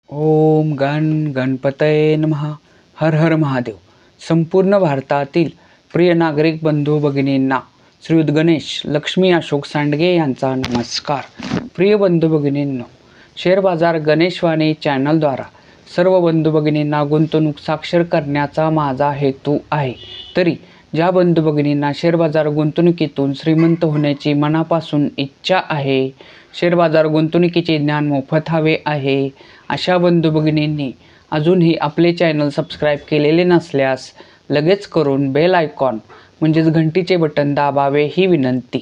ओम गण गणपतये नमः. हर हर महादेव. संपूर्ण भारतातील प्रिय नागरिक बंधू भगिनींना श्री गणेश लक्ष्मी अशोक सांडगे यांचा नमस्कार. प्रिय बंधू भगिनींनो, शेअर बाजार गणेशवाणी चॅनलद्वारा सर्व बंधू भगिनींना गुंतवणूक साक्षर करण्याचा माझा हेतू आहे. तरी ज्या बंधू भगिनींना शेअर बाजार गुंतवणुकीतून श्रीमंत होण्याची मनापासून इच्छा आहे, शेअर बाजार गुंतवणुकीचे ज्ञान मोफत हवे आहे, अशा बंधू भगिनींनी अजूनही आपले चॅनल सबस्क्राईब केलेले नसल्यास लगेच करून बेल आयकॉन म्हणजेच घंटीचे बटन दाबावे ही विनंती.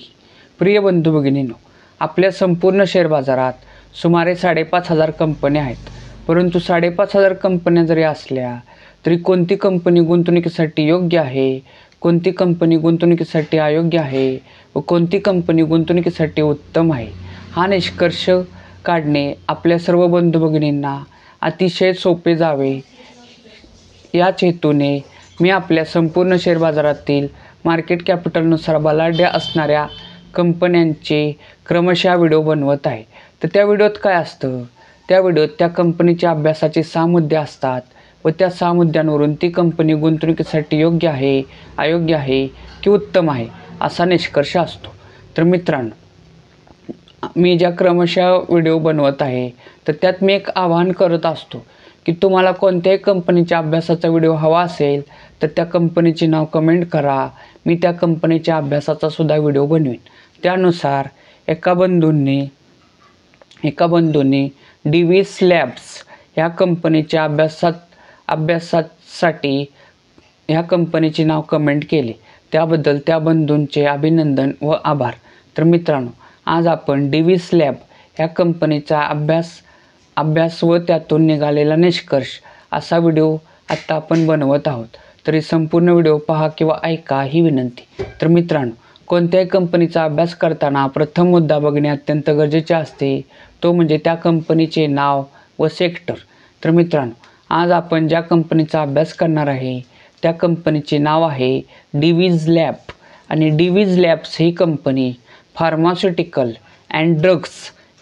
प्रिय बंधू भगिनींनो, आपल्या संपूर्ण शेअर बाजारात सुमारे 5,500 कंपन्या आहेत. परंतु 5,500 कंपन्या जरी असल्या तरी कोणती कंपनी गुंतवणुकीसाठी योग्य आहे, कोणती कंपनी गुंतवणुकीसाठी अयोग्य आहे व कोणती कंपनी गुंतवणुकीसाठी उत्तम आहे, हा निष्कर्ष काढणे आपल्या सर्व बंधू भगिनींना अतिशय सोपे जावे याच हेतूने मी आपल्या संपूर्ण शेअर बाजारातील मार्केट कॅपिटलनुसार बलाढ्य असणाऱ्या कंपन्यांचे क्रमशः व्हिडिओ बनवत आहे. तर त्या व्हिडिओत काय असतं, त्या व्हिडिओत त्या कंपनीच्या अभ्यासाचे 6 मुद्दे असतात व त्या 6 मुद्द्यांवरून ती कंपनी गुंतवणुकीसाठी योग्य आहे, अयोग्य आहे की उत्तम आहे असा निष्कर्ष असतो. तर मित्रांनो, मी ज्या क्रमशः व्हिडिओ बनवत आहे तर त्यात मी एक आवाहन करत असतो की तुम्हाला कोणत्याही कंपनीच्या अभ्यासाचा व्हिडिओ हवा असेल तर त्या कंपनीचे नाव कमेंट करा. मी त्या कंपनीच्या अभ्यासाचा सुद्धा व्हिडिओ बनवीन. त्यानुसार एका बंधूंनी DVS लॅब्स ह्या कंपनीच्या अभ्यासासाठी ह्या कंपनीचे नाव कमेंट केले. त्याबद्दल त्या बंधूंचे अभिनंदन व आभार. तर मित्रांनो, आज आपण DVS लॅब ह्या कंपनीचा अभ्यास व त्यातून निघालेला निष्कर्ष असा व्हिडिओ आत्ता आपण बनवत आहोत. तरी संपूर्ण व्हिडिओ पहा किंवा ऐका ही विनंती. तर मित्रांनो, कोणत्याही कंपनीचा अभ्यास करताना प्रथम मुद्दा बघणे अत्यंत गरजेचे असते, तो म्हणजे त्या कंपनीचे नाव व सेक्टर. तर मित्रांनो, आज आपण ज्या कंपनीचा अभ्यास करणार आहे त्या कंपनीचे नाव आहे DVS लॅब आणि DVS labs he company pharmaceutical and drugs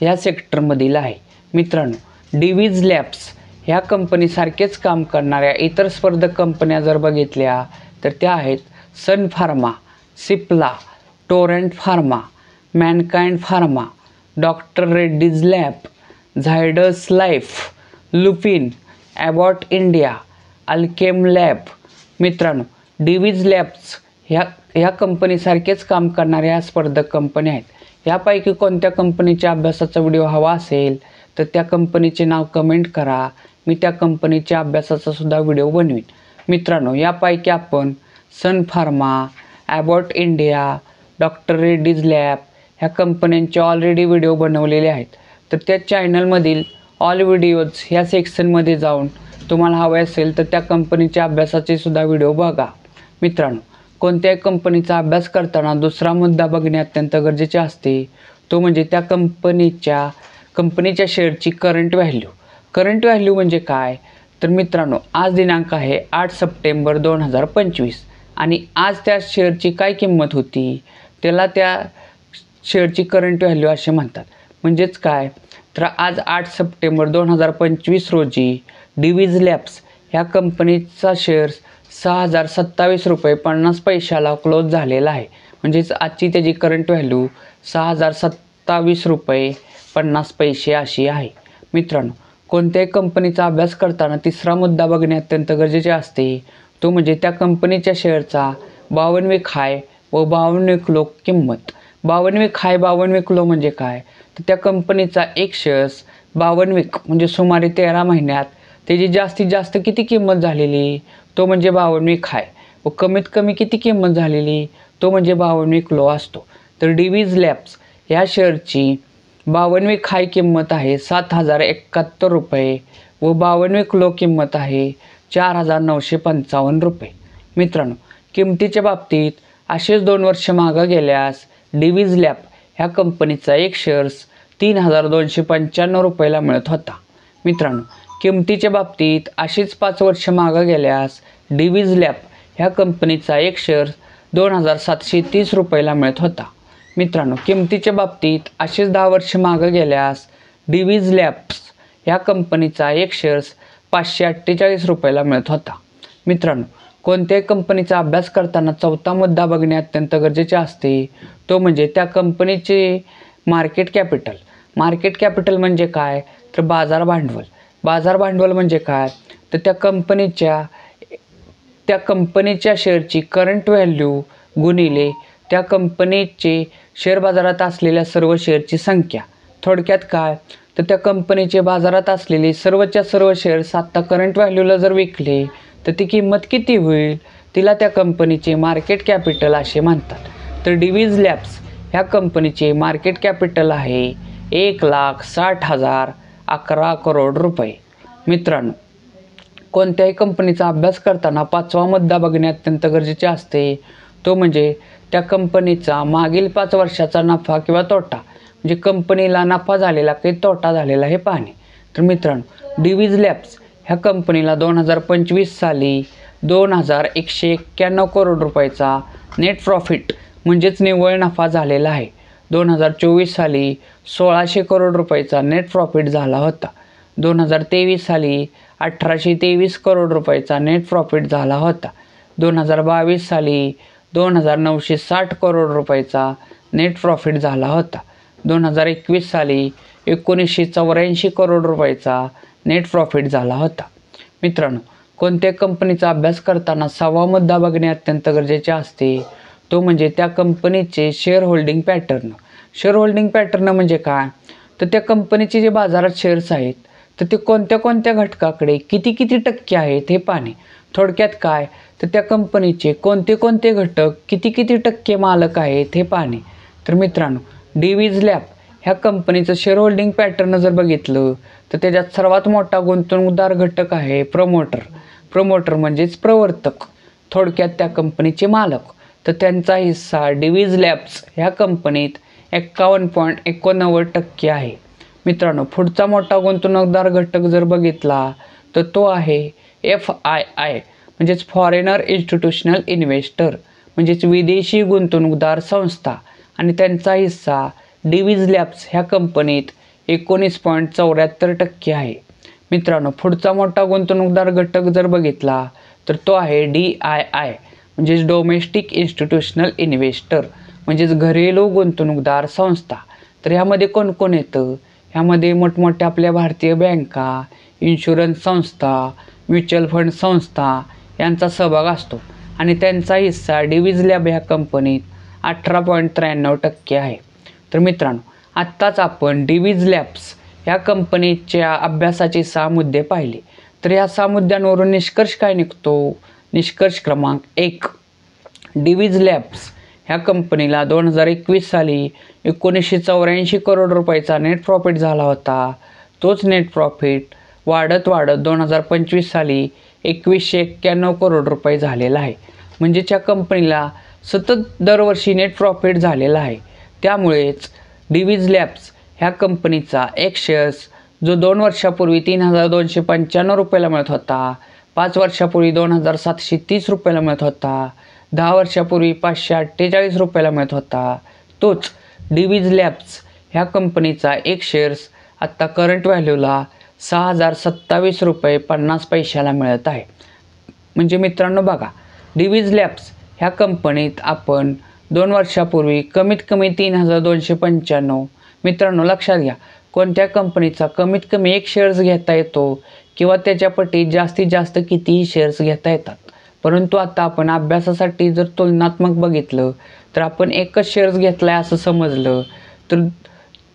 ह्या सेक्टरमधील आहे. मित्रांनो, DVS लॅब्स ह्या कंपनीसारखेच काम करणाऱ्या इतर स्पर्धक कंपन्या जर बघितल्या तर त्या आहेत Sun Pharma, Cipla, Torrent Pharma, Mankind Pharma, doctor Reddy's lab, Zydus life, Lupin, Abbott India, Alkem lab. मित्रांनो, DVS लॅब्स ह्या कंपनीसारखेच काम करणाऱ्या स्पर्धक कंपन्या आहेत. यापैकी कोणत्या कंपनीच्या अभ्यासाचा व्हिडिओ हवा असेल तर त्या कंपनीचे नाव कमेंट करा. मी त्या कंपनीच्या अभ्यासाचा सुद्धा व्हिडिओ बनवीन. मित्रांनो, यापैकी आपण Sun Pharma, Abbott India, doctor Reddy's lab ह्या कंपन्यांचे ऑलरेडी व्हिडिओ बनवलेले आहेत. तर त्या चॅनलमधील ऑल व्हिडिओज ह्या सेक्शनमध्ये जाऊन तुम्हाला हवे असेल तर त्या कंपनीच्या अभ्यासाचे सुद्धा व्हिडिओ बघा. मित्रांनो, कोणत्याही कंपनीचा अभ्यास करताना दुसरा मुद्दा बघणे अत्यंत गरजेचे असते, तो म्हणजे त्या कंपनीच्या शेअरची करंट व्हॅल्यू. करंट व्हॅल्यू म्हणजे काय, तर मित्रांनो, आज दिनांक आहे 8 सप्टेंबर 2025 आणि आज त्या शेअरची काय किंमत होती त्याला त्या शेअरची करंट व्हॅल्यू असे म्हणतात. म्हणजेच काय, तर आज 8 सप्टेंबर 2025 रोजी DVS लॅब्स ह्या कंपनीचा शेअर्स 6,027 रुपये 50 पैशाला क्लोज झालेला आहे. म्हणजेच आजची त्याची करंट व्हॅल्यू 6,027 रुपये 50 पैसे अशी आहे. मित्रांनो, कोणत्याही कंपनीचा अभ्यास करताना तिसरा मुद्दा बघणे अत्यंत गरजेचे असते, तो म्हणजे त्या कंपनीच्या शेअरचा 52 वीक हाय व 52 वीक लो किंमत. 52 वीक हाय 52 वीक लो म्हणजे काय, तर त्या कंपनीचा एक शेअर्स 52 वीक म्हणजे सुमारे 13 महिन्यात त्याची जास्तीत जास्त किती किंमत झालेली, तो म्हणजे 52 वीक हाय व कमीत कमी किती किंमत झालेली, तो म्हणजे 52 वीक लो असतो. तर DVS लॅब्स ह्या शेअरची 52 वीक हाय किंमत आहे 7,071 रुपये व 52 वीक लो किंमत आहे 4,955 रुपये. मित्रांनो, किमतीच्या बाबतीत असेच 2 वर्ष मागं गेल्यास DVS लॅब ह्या कंपनीचा एक शेअर्स 3,295 रुपयाला मिळत होता. मित्रांनो, किमतीच्या बाबतीत अशीच 5 वर्ष मागं गेल्यास DVS लॅब ह्या कंपनीचा एक शेअर्स 2,730 रुपयाला मिळत होता. मित्रांनो, किमतीच्या बाबतीत अशीच 10 वर्ष मागं गेल्यास DVS लॅब्स ह्या कंपनीचा एक शेअर्स 548 रुपयाला मिळत होता. मित्रांनो, कोणत्याही कंपनीचा अभ्यास करताना चौथा मुद्दा बघणे अत्यंत गरजेचे असते, तो म्हणजे त्या कंपनीचे मार्केट कॅपिटल. मार्केट कॅपिटल म्हणजे काय, तर बाजार भांडवल. बाजार भांडवल म्हणजे काय, तर त्या कंपनीच्या शेअरची करंट व्हॅल्यू गुणिले त्या कंपनीचे शेअर बाजारात असलेल्या सर्व शेअरची संख्या. थोडक्यात काय, तर त्या कंपनीचे बाजारात असलेले सर्वच्या सर्व शेअर्स आत्ता करंट व्हॅल्यूला जर विकले तर ती किंमत किती होईल, तिला त्या कंपनीचे मार्केट कॅपिटल असे म्हणतात. तर डिव्हिज लॅब्स ह्या कंपनीचे मार्केट कॅपिटल आहे 1,60,11 करोड रुपये. मित्रांनो, कोणत्याही कंपनीचा अभ्यास करताना पाचवा मुद्दा बघणे अत्यंत गरजेचे असते, तो म्हणजे त्या कंपनीचा मागील 5 वर्षाचा नफा किंवा तोटा, म्हणजे कंपनीला नफा झालेला की तोटा झालेला हे पाहणे. तर मित्रांनो, डिव्हिज लॅब्स ह्या कंपनीला 2025 साली 2,191 करोड रुपयाचा नेट प्रॉफिट म्हणजेच निव्वळ नफा झालेला आहे. 2024 साली 1,600 करोड रुपयाचा नेट प्रॉफिट झाला होता. 2023 साली 1,823 करोड रुपयाचा नेट प्रॉफिट झाला होता. 2022 साली 2,960 करोड रुपयाचा नेट प्रॉफिट झाला होता. 2021 साली 1,984 करोड रुपयाचा नेट प्रॉफिट झाला होता. मित्रांनो, कोणत्या कंपनीचा अभ्यास करताना 6वा मुद्दा बघणे अत्यंत गरजेचे असते, तो म्हणजे त्या कंपनीचे share holding pattern. Share holding pattern म्हणजे काय, तर त्या कंपनीचे जे बाजारात शेअर्स आहेत तर ते कोणत्या कोणत्या घटकाकडे किती किती टक्के आहेत हे पाहणे. थोडक्यात काय, तर त्या कंपनीचे कोणते कोणते घटक किती किती टक्के मालक आहेत हे पाहणे. तर मित्रांनो, डिव्हिज लॅब ह्या कंपनीचं शेअर होल्डिंग पॅटर्न जर बघितलं तर त्याच्यात सर्वात मोठा गुंतवणूकदार घटक आहे प्रमोटर. प्रमोटर म्हणजेच प्रवर्तक, थोडक्यात त्या कंपनीचे मालक. तर त्यांचा हिस्सा डिव्हिज लॅब्स ह्या कंपनीत 51.89% आहे. मित्रांनो, पुढचा मोठा गुंतवणूकदार घटक जर बघितला तर तो आहे FII म्हणजेच फॉरेनर इन्स्टिट्यूशनल इन्व्हेस्टर म्हणजेच विदेशी गुंतवणूकदार संस्था, आणि त्यांचा हिस्सा डिव्हिज लॅब्स ह्या कंपनीत 19.74% आहे. मित्रांनो, पुढचा मोठा गुंतवणूकदार घटक जर बघितला तर तो आहे DII म्हणजेच डोमेस्टिक इन्स्टिट्यूशनल इन्व्हेस्टर म्हणजेच घरेलू गुंतवणूकदार संस्था. तर ह्यामध्ये कोण कोण येतं, ह्यामध्ये मोठमोठ्या आपल्या भारतीय बँका, इन्शुरन्स संस्था, म्युच्युअल फंड संस्था यांचा सहभाग असतो, आणि त्यांचा हिस्सा डिव्हिज लॅब ह्या कंपनीत 18.93% आहे. तर मित्रांनो, आत्ताच आपण डिव्हिज लॅब्स ह्या कंपनीच्या अभ्यासाचे 6 मुद्दे पाहिले. तर ह्या 6 मुद्द्यांवरून निष्कर्ष काय निघतो, निष्कर्ष क्रमांक 1, डिव्हिज लॅब्स ह्या कंपनीला 2021 साली 1,984 करोड रुपयाचा नेट प्रॉफिट झाला होता. तोच नेट प्रॉफिट वाढत वाढत 2025 साली 2,191 करोड रुपये झालेला आहे. म्हणजे त्या कंपनीला सतत दरवर्षी नेट प्रॉफिट झालेला आहे. त्यामुळेच डिव्हिज लॅब्स ह्या कंपनीचा एक शेअर्स जो 2 वर्षापूर्वी 3,295 रुपयाला मिळत होता, 5 वर्षापूर्वी 2,730 रुपयाला मिळत होता, 10 वर्षापूर्वी 548 रुपयाला मिळत होता, तोच डिव्हिज लॅब्स ह्या कंपनीचा एक शेअर्स आत्ता करंट व्हॅल्यूला 6,027 रुपये 50 पैशाला मिळत आहे. म्हणजे मित्रांनो बघा, डिव्हिज लॅब्स ह्या कंपनीत आपण 2 वर्षापूर्वी कमीत कमी 3,295. मित्रांनो लक्षात घ्या, कोणत्या कंपनीचा कमीत कमी एक शेअर्स घेता येतो किंवा त्याच्या पटीत जास्तीत जास्त कितीही शेअर्स घेता येतात. परंतु आता आपण अभ्यासासाठी जर तुलनात्मक बघितलं तर आपण एकच शेअर्स घेतला आहे असं समजलं तर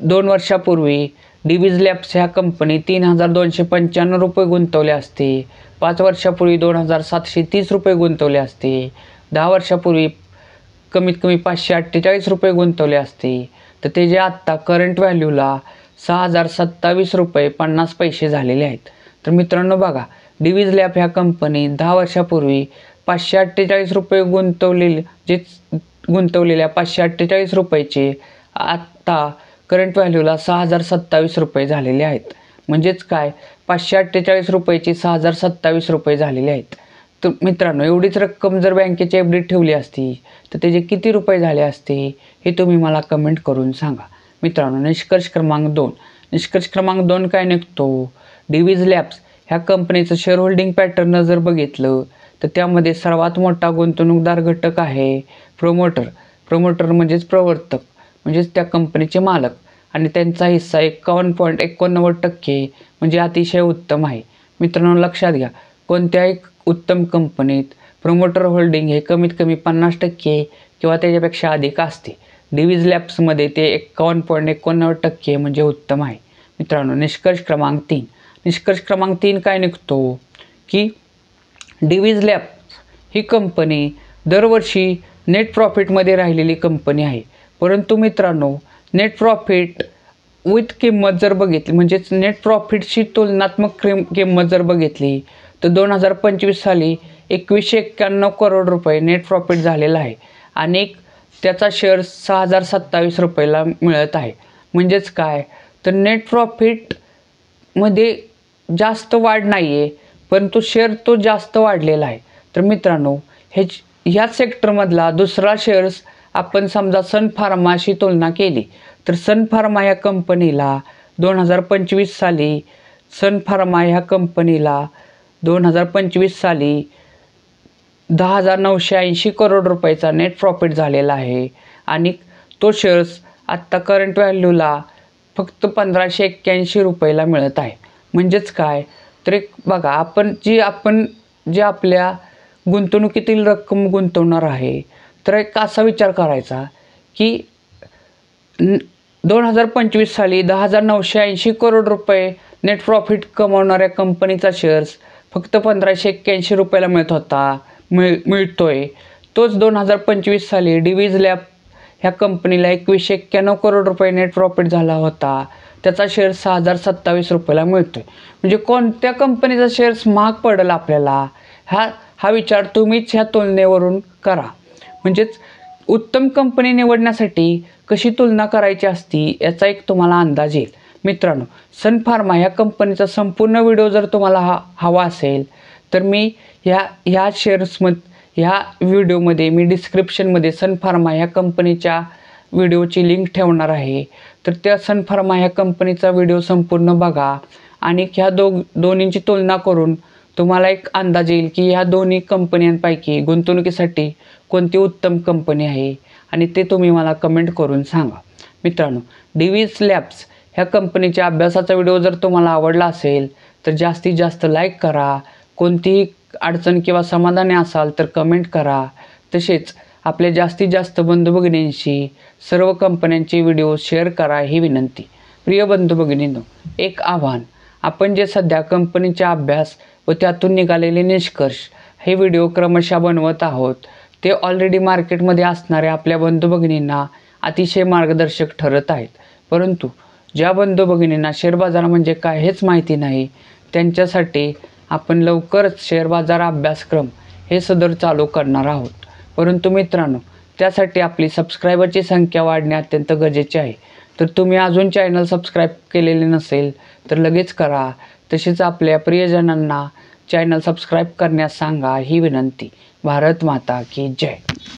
2 वर्षापूर्वी डिव्हिज लॅब्स ह्या कंपनी 3,295 रुपये गुंतवले असते, 5 वर्षापूर्वी 2,730 रुपये गुंतवले असते, 10 वर्षापूर्वी कमीत कमी 548 रुपये गुंतवले असते, तर ते जे आत्ता करंट व्हॅल्यूला 6,027 रुपये 50 पैसे झालेले आहेत. तर मित्रांनो बघा, डिव्हिज लॅब ह्या कंपनी 10 वर्षापूर्वी 548 रुपये गुंतवलेल्या 548 रुपयाचे आत्ता करंट व्हॅल्यूला 6,027 रुपये झालेले आहेत. म्हणजेच काय, 548 रुपयाचे 6,027 रुपये झालेले आहेत. तर मित्रांनो, एवढीच रक्कम जर बँकेच्या FDत ठेवली असती तर त्याचे किती रुपये झाले असते हे तुम्ही मला कमेंट करून सांगा. मित्रांनो, निष्कर्ष क्रमांक 2, निष्कर्ष क्रमांक 2 काय निघतो? डिव्हिज लॅब्स ह्या कंपनीचं शेअर होल्डिंग पॅटर्न जर बघितलं तर त्यामध्ये सर्वात मोठा गुंतवणूकदार घटक आहे प्रमोटर म्हणजेच प्रवर्तक, म्हणजेच त्या कंपनीचे मालक, आणि त्यांचा हिस्सा 51.89% म्हणजे अतिशय उत्तम आहे. मित्रांनो लक्षात घ्या, कोणत्याही उत्तम कंपनीत प्रमोटर होल्डिंग हे कमीत कमी 50% किंवा त्याच्यापेक्षा अधिक असते. डिव्हिज लॅब्समध्ये ते 51.89% म्हणजे उत्तम आहे. मित्रांनो निष्कर्ष क्रमांक 3 काय निघतो की डिव्हिज लॅब्स ही कंपनी दरवर्षी नेट प्रॉफिटमध्ये राहिलेली कंपनी आहे. परंतु मित्रांनो नेट प्रॉफिट विथ किंमत जर बघितली, म्हणजेच नेट प्रॉफिटची तुलनात्मक किंमत जर बघितली तर 2025 साली 2191 करोड रुपये नेट प्रॉफिट झालेला आहे आणि त्याचा शेअर 6027 रुपयाला मिळत आहे. म्हणजेच काय तर नेट प्रॉफिटमध्ये जास्त वाढ नाही आहे, परंतु शेअर तो जास्त वाढलेला आहे. तर मित्रांनो ह्या सेक्टरमधला दुसरा शेअर्स आपण समजा सन फार्माशी तुलना केली तर सन फार्मा ह्या कंपनीला 2025 साली 10,980 करोड रुपयाचा नेट प्रॉफिट झालेला आहे आणि तो शेअर्स आत्ता करंट व्हॅल्यूला फक्त 1581 रुपयाला मिळत आहे. म्हणजेच काय तर एक बघा, आपण जे आपल्या गुंतवणुकीतील रक्कम गुंतवणार आहे तर एक असा विचार करायचा की 2025 साली 10,980 करोड रुपये नेट प्रॉफिट कमावणाऱ्या कंपनीचा शेअर्स फक्त 1581 रुपयाला मिळतोय. तोच 2025 साली डिव्हिज लॅब ह्या कंपनीला 2191 करोड रुपये नेट प्रॉफिट झाला होता, त्याचा शेअर 6027 रुपयाला मिळतोय. म्हणजे कोणत्या कंपनीचा शेअर्स महाग पडेल आपल्याला हा विचार तुम्हीच ह्या तुलनेवरून करा. म्हणजेच उत्तम कंपनी निवडण्यासाठी कशी तुलना करायची असती याचा एक तुम्हाला अंदाज येईल. मित्रांनो सन फार्मा ह्या कंपनीचा संपूर्ण व्हिडिओ जर तुम्हाला हवा असेल तर मी ह्या ह्या व्हिडिओमध्ये मी डिस्क्रिप्शनमध्ये सन फार्मा ह्या कंपनीच्या व्हिडिओची लिंक ठेवणार आहे. तर त्या सन फार्मा ह्या कंपनीचा व्हिडिओ संपूर्ण बघा आणि ह्या दोन्हींची तुलना करून तुम्हाला एक अंदाज येईल की ह्या दोन्ही कंपन्यांपैकी गुंतवणुकीसाठी कोणती उत्तम कंपनी आहे आणि ते तुम्ही मला कमेंट करून सांगा. मित्रांनो डिव्हिज लॅब्स ह्या कंपनीच्या अभ्यासाचा व्हिडिओ जर तुम्हाला आवडला असेल तर जास्तीत जास्त लाईक करा. कोणतीही अडचण किंवा समाधानी असाल तर कमेंट करा. तसेच आपल्या जास्तीत जास्त बंधू भगिनींशी सर्व कंपन्यांचे व्हिडिओ शेअर करा ही विनंती. प्रिय बंधू भगिनींनो, एक आव्हान, आपण जे सध्या कंपनीचा अभ्यास व त्यातून निघालेले निष्कर्ष हे व्हिडिओ क्रमशः बनवत आहोत ते ऑलरेडी मार्केटमध्ये असणाऱ्या आपल्या बंधू भगिनींना अतिशय मार्गदर्शक ठरत आहेत. परंतु ज्या बंधू भगिनींना शेअर बाजार म्हणजे काय हेच माहिती नाही त्यांच्यासाठी आपण लवकरच शेअर बाजार अभ्यासक्रम हे सदर चालू करणार आहोत. परंतु मित्रांनो त्यासाठी आपली सबस्क्रायबरची संख्या वाढणे अत्यंत गरजेचे आहे. तर तुम्ही अजून चॅनल सबस्क्राईब केलेले नसेल तर लगेच करा. तसेच आपल्या प्रियजनांना चॅनल सबस्क्राईब करण्यास सांगा ही विनंती. भारत माता की जय.